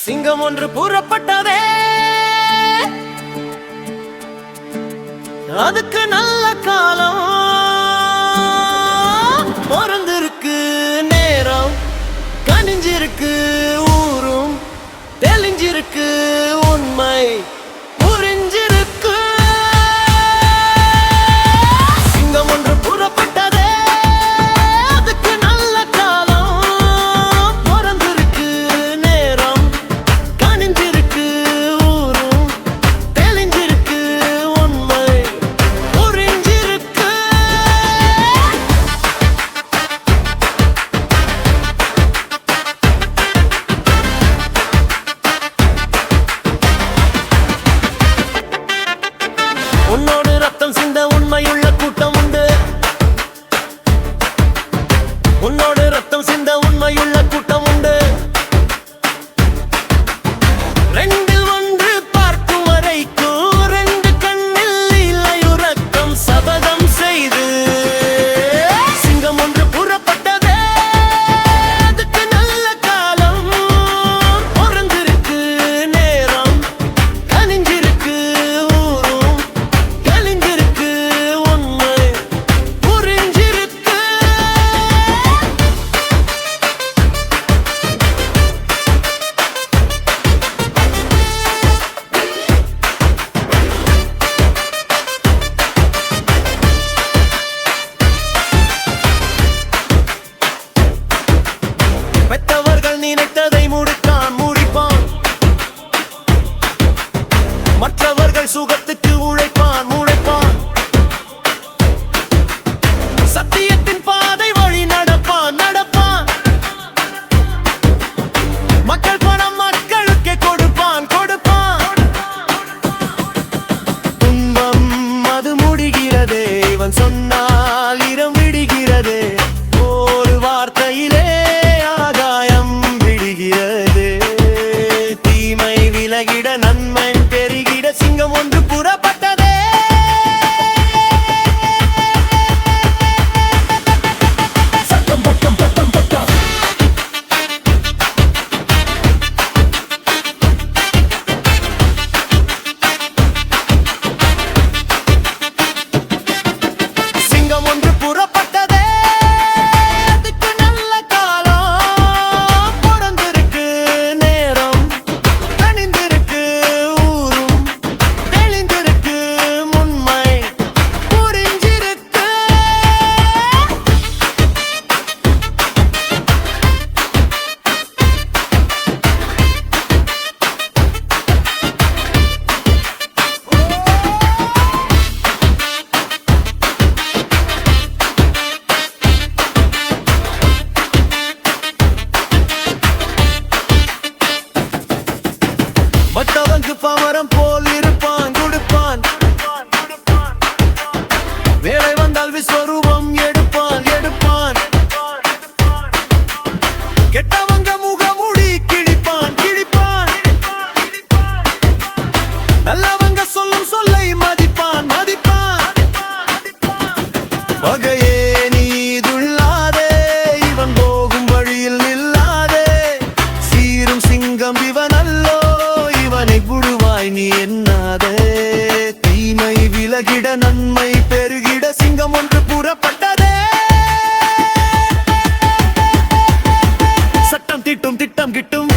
சிங்கம் ஒன்று கூறப்பட்டதே, அதுக்கு நல்ல காலம் பிறந்திருக்கு, நேரம் கனிஞ்சிருக்கு, ஊரும் தெளிஞ்சிருக்கு, உண்மை புரிஞ்சிருக்கு. சிங்கம் ஒன்று கூறப்பட்டதே, அதுக்கு நல்ல காலம் பிறந்திருக்கு, நேரம் கனிஞ்சிருக்கு, ஊரும் தெளிஞ்சிருக்கு, உண்மை புரிஞ்சிருக்கு. உன்னோடு ரத்தம் சிந்த உண்மையுள்ள கூட்டம் உண்டு, உன்னோடு ரத்தம் சிந்த உண்மையுள்ள கூட்டம் உண்டு. ரெண்டில் ஒன்று பார்க்கும் வரைக்கும் ரெண்டு கண்ணில் இல்லை உறக்கம் சபதம் செய்து. சிங்கம் ஒன்று புறப்பட்டதே, அதுக்கு நல்ல காலம் பிறந்திருக்கு, நேரம் கனிஞ்சிருக்கு, ஊரும் தெளிஞ்சிருக்கு, உண்மை புரிஞ்சிருக்கு. பெற்றவர்கள் நினைத்ததை முடித்தான் முடிப்பான், மற்றவர்கள் சுகத்துக்கு உழைப்பான் உழைப்பான். சத்தியத்தின் பாதை வழி நடப்பான் நடப்பான். மக்கள் பணம் மக்களுக்கே கொடுப்பான் கொடுப்பான். துன்பம் அது முடிகிறதே, இவன் சொன்னால் இடம் விடுகிறதே, ஒரு வார்த்தையிலே ஆகாயம் விடுகிறது. தீமை விலகிட நன்மை பெருகிட சிங்கம் ஒன்று புறப்பட்டதே. சத்தம் பட்டம் பட்டம் பட்டம். சிங்கம் ஒன்று புறப்பட்டதே, அதுக்கு நல்ல காலம் பிறந்திருக்கு, நேரம் கனிந்திருக்கு, ஊரும் தெளிந்திருக்கு, உண்மை புரிஞ்சிருக்கு. மற்றவங்க பவரம் போல் இருப்பான் கொடுப்பான், வேலை வந்தால் விஸ்வரூபம் எடுப்பான் எடுப்பான். கெட்டவங்க முகமூடி கிழிப்பான் கிழிப்பான். நல்லவங்க சொல்லும் சொல்லை மதிப்பான் மதிப்பான். வகையே நீதுள்ளாதே, இவன் போகும் வழியில் நில்லாதே. சீரும் சிங்கம் இவன் அல்லோ, இவனை புடுவாய் நீ எண்ணாதே. தீமை விலகிட நன்மை பெருகிட சிங்கம் ஒன்று புறப்பட்டதே. சட்டம் திட்டும் திட்டம் கிட்டும்.